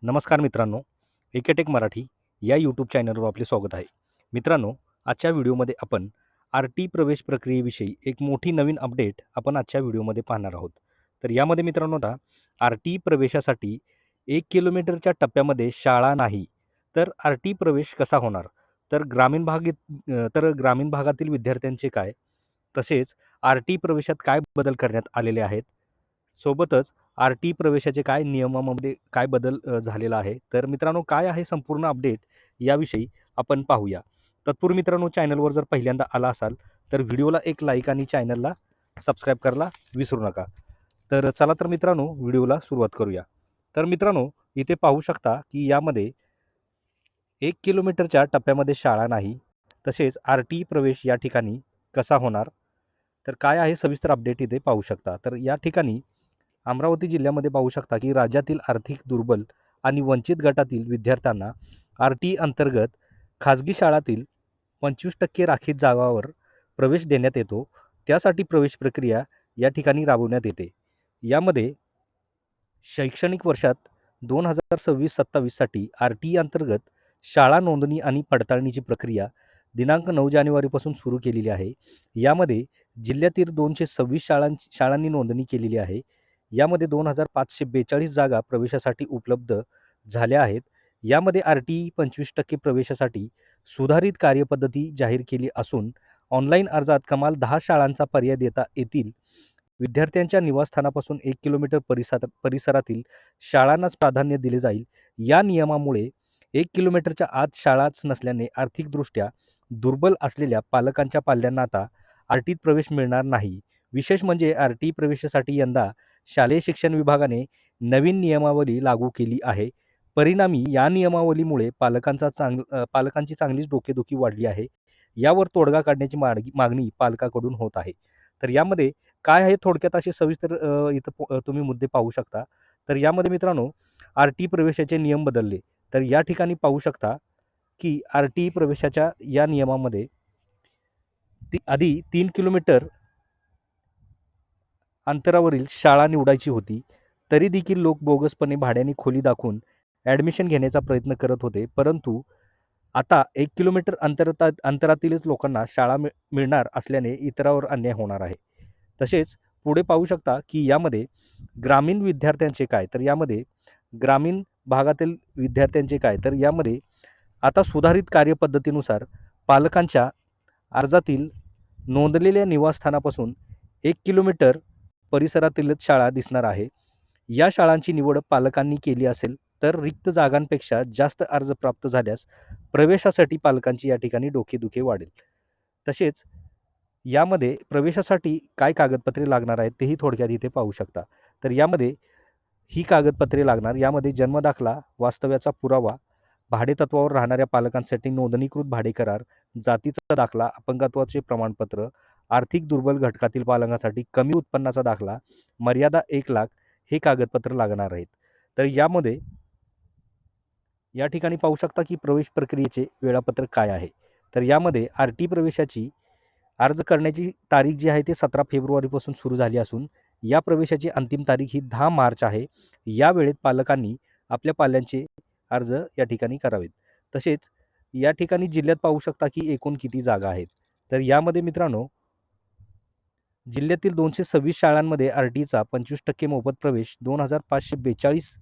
नमस्कार मित्रांनो, एकेटेक मराठी या यूट्यूब चॅनलवर आपले स्वागत आहे. मित्रांनो, आजच्या व्हिडिओमध्ये आपण आर-टी प्रवेश प्रक्रियेविषयी एक मोठी नवीन अपडेट आपण आजच्या व्हिडिओमध्ये पाहणार आहोत. तर यामध्ये मित्रांनो आता आर-टी प्रवेशासाठी 1 किलोमीटरच्या टप्प्यामध्ये शाळा नाही, तर आर-टी प्रवेश कसा होणार? तर ग्रामीण भागातील विद्यार्थ्यांचे काय? तसेच आर-टी प्रवेशात काय बदल करण्यात आलेले आहेत? सोबतच आर-टी प्रवेशाचे काय नियमामध्ये काय बदल झालेला आहे. तर मित्रांनो काय आहे संपूर्ण अपडेट याविषयी आपण पाहूया. तत्पूर्वी मित्रांनो चॅनलवर जर पहिल्यांदा आला असाल तर व्हिडिओला एक लाईक आणि चॅनलला सबस्क्राईब करायला विसरू नका. तर चला तर मित्रांनो व्हिडिओला सुरुवात करूया. तर मित्रांनो इथे पाहू शकता की यामध्ये 1 किलोमीटरच्या टप्प्यामध्ये शाळा नाही. तसेच आर-टी प्रवेश या ठिकाणी कसा होणार? तर काय आहे सविस्तर अपडेट इथे पाहू शकता. तर या ठिकाणी अमरावती जिल्ह्यामध्ये पाहू शकता की राज्यातील आर्थिक दुर्बल आणि वंचित गटातील विद्यार्थ्यांना आर-टी अंतर्गत खाजगी शाळातील 25% राखीत जागावर प्रवेश देण्यात येतो. त्यासाठी प्रवेश प्रक्रिया या ठिकाणी राबवण्यात येते. यामध्ये शैक्षणिक वर्षात 2026-27साठी आर-टी अंतर्गत शाळा नोंदणी आणि पडताळणीची प्रक्रिया दिनांक 9 जानेवारीपासून सुरू केलेली आहे. यामध्ये जिल्ह्यातील 226 शाळांनी नोंदणी केलेली आहे. यामध्ये 2542 जागा प्रवेशासाठी उपलब्ध झाल्या आहेत. यामध्ये आर-टी 25% प्रवेशासाठी सुधारित कार्यपद्धती जाहीर केली असून ऑनलाईन अर्जात कमाल 10 शाळांचा पर्याय देता येतील. विद्यार्थ्यांच्या निवासस्थानापासून 1 किलोमीटर परिसरातील शाळांनाच प्राधान्य दिले जाईल. या नियमामुळे 1 किलोमीटरच्या आत शाळाच नसल्याने आर्थिकदृष्ट्या दुर्बल असलेल्या पालकांच्या पाल्यांना आता आर-टीत प्रवेश मिळणार नाही. विशेष म्हणजे आर-टी प्रवेशासाठी यंदा शालेय शिक्षण विभागाने नवीन नियमावली लागू केली आहे. परिणामी या नियमावलीमुळे पालकांची चांगलीच डोकेदुखी वाढली आहे. यावर तोडगा काढण्याची मागणी पालकाकडून होत आहे. तर यामध्ये काय आहे थोडक्यात असे सविस्तर तुम्ही मुद्दे पाहू शकता. तर यामध्ये मित्रांनो आर-टी प्रवेशाचे नियम बदलले. तर या ठिकाणी पाहू शकता की आर-टी प्रवेशाच्या या नियमामध्ये आधी 3 किलोमीटर अंतरावरील शाळा निवडायची होती. तरी देखील लोक बोगसपणे भाड्याने खोली दाखवून ॲडमिशन घेण्याचा प्रयत्न करत होते. परंतु आता 1 किलोमीटर अंतरातीलच लोकांना शाळा मिळणार असल्याने इतरांवर अन्याय होणार आहे. तसेच पुढे पाहू शकता की यामध्ये ग्रामीण विद्यार्थ्यांचे काय? तर यामध्ये ग्रामीण भागातील विद्यार्थ्यांचे काय? तर यामध्ये आता सुधारित कार्यपद्धतीनुसार पालकांच्या अर्जातील नोंदलेल्या निवासस्थानापासून 1 किलोमीटर परिसरातीलच शाळा दिसणार आहे. या शाळांची निवड पालकांनी केली असेल तर रिक्त जागांपेक्षा जास्त अर्ज प्राप्त झाल्यास प्रवेशासाठी पालकांची या ठिकाणी डोकेदुखी वाढेल. तसेच यामध्ये प्रवेशासाठी काय कागदपत्रे लागणार आहेत तेही थोडक्यात इथे पाहू शकता. तर यामध्ये ही कागदपत्रे लागणार. यामध्ये जन्मदाखला, वास्तव्याचा पुरावा, भाडेतत्वावर राहणाऱ्या पालकांसाठी नोंदणीकृत भाडे करार, जातीचा दाखला, अपंगत्वाचे प्रमाणपत्र, आर्थिक दुर्बल घटकातील पालकांसाठी कमी उत्पन्नाचा दाखला, मर्यादा 1,00,000 हे कागदपत्र लागणार आहेत. तर यामध्ये या ठिकाणी पाहू शकता की प्रवेश प्रक्रियेचे वेळापत्रक काय आहे. तर यामध्ये आर-टी प्रवेशाची अर्ज करण्याची तारीख जी आहे ती 17 फेब्रुवारीपासून सुरू झाली असून या प्रवेशाची अंतिम तारीख ही 10 मार्च आहे. या वेळेत पालकांनी आपल्या पाल्यांचे अर्ज या ठिकाणी करावेत. तसेच या ठिकाणी जिल्ह्यात पाहू शकता की एकूण किती जागा आहेत. तर यामध्ये मित्रांनो जिल्ह्यातील 226 शाळांमध्ये आर-टीचा 25% मोफत प्रवेश 2542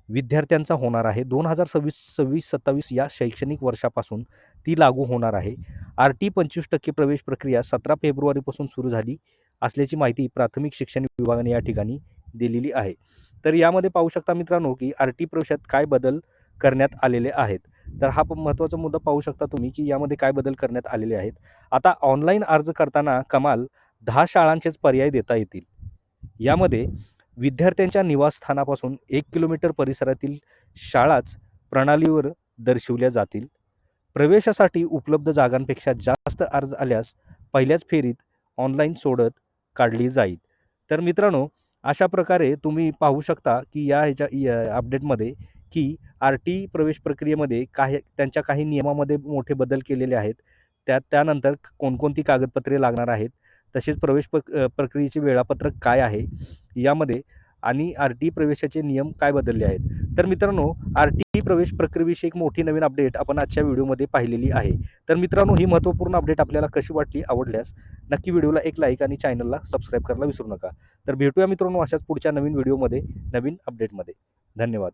विद्यार्थ्यांचा होणार आहे. 2026-27 या शैक्षणिक वर्षापासून ती लागू होणार आहे. आर-टी 25% प्रवेश प्रक्रिया 17 फेब्रुवारीपासून सुरू झाली असल्याची माहिती प्राथमिक शिक्षण विभागाने या ठिकाणी दिलेली आहे. तर यामध्ये पाहू शकता मित्रांनो की आर-टी प्रवेशात काय बदल करण्यात आलेले आहेत. तर हा महत्त्वाचा मुद्दा पाहू शकता तुम्ही की यामध्ये काय बदल करण्यात आलेले आहेत. आता ऑनलाईन अर्ज करताना कमाल 10 शाळांचेच पर्याय देता येतील. यामध्ये विद्यार्थ्यांच्या निवासस्थानापासून 1 किलोमीटर परिसरातील शाळाच प्रणालीवर दर्शवल्या जातील. प्रवेशासाठी उपलब्ध जागांपेक्षा जास्त अर्ज आल्यास पहिल्याच फेरीत ऑनलाईन सोडत काढली जाईल. तर मित्रांनो अशा प्रकारे तुम्ही पाहू शकता की या अपडेटमध्ये की आर-टी प्रवेश प्रक्रियेमध्ये त्यांच्या काही नियमामध्ये मोठे बदल केलेले आहेत. त्यानंतर कोणकोणती कागदपत्रे लागणार आहेत. तसेच प्रक्रियेचे वेळापत्रक काय आहे. यामध्ये आणि RTE प्रवेशाचे नियम काय बदलले आहेत. तर मित्रांनो, RTE प्रवेश प्रक्रियेविषयी एक मोठी नवीन अपडेट आपण आजच्या व्हिडिओमध्ये पाहिलेली आहे. तर मित्रांनो, ही महत्त्वपूर्ण अपडेट आपल्याला कशी वाटली, आवडल्यास नक्की व्हिडिओला एक लाईक आणि चॅनलला सबस्क्राईब करायला विसरू नका. तर भेटूया मित्रांनो अशाच पुढच्या नवीन व्हिडिओमध्ये, नवीन अपडेटमध्ये. धन्यवाद.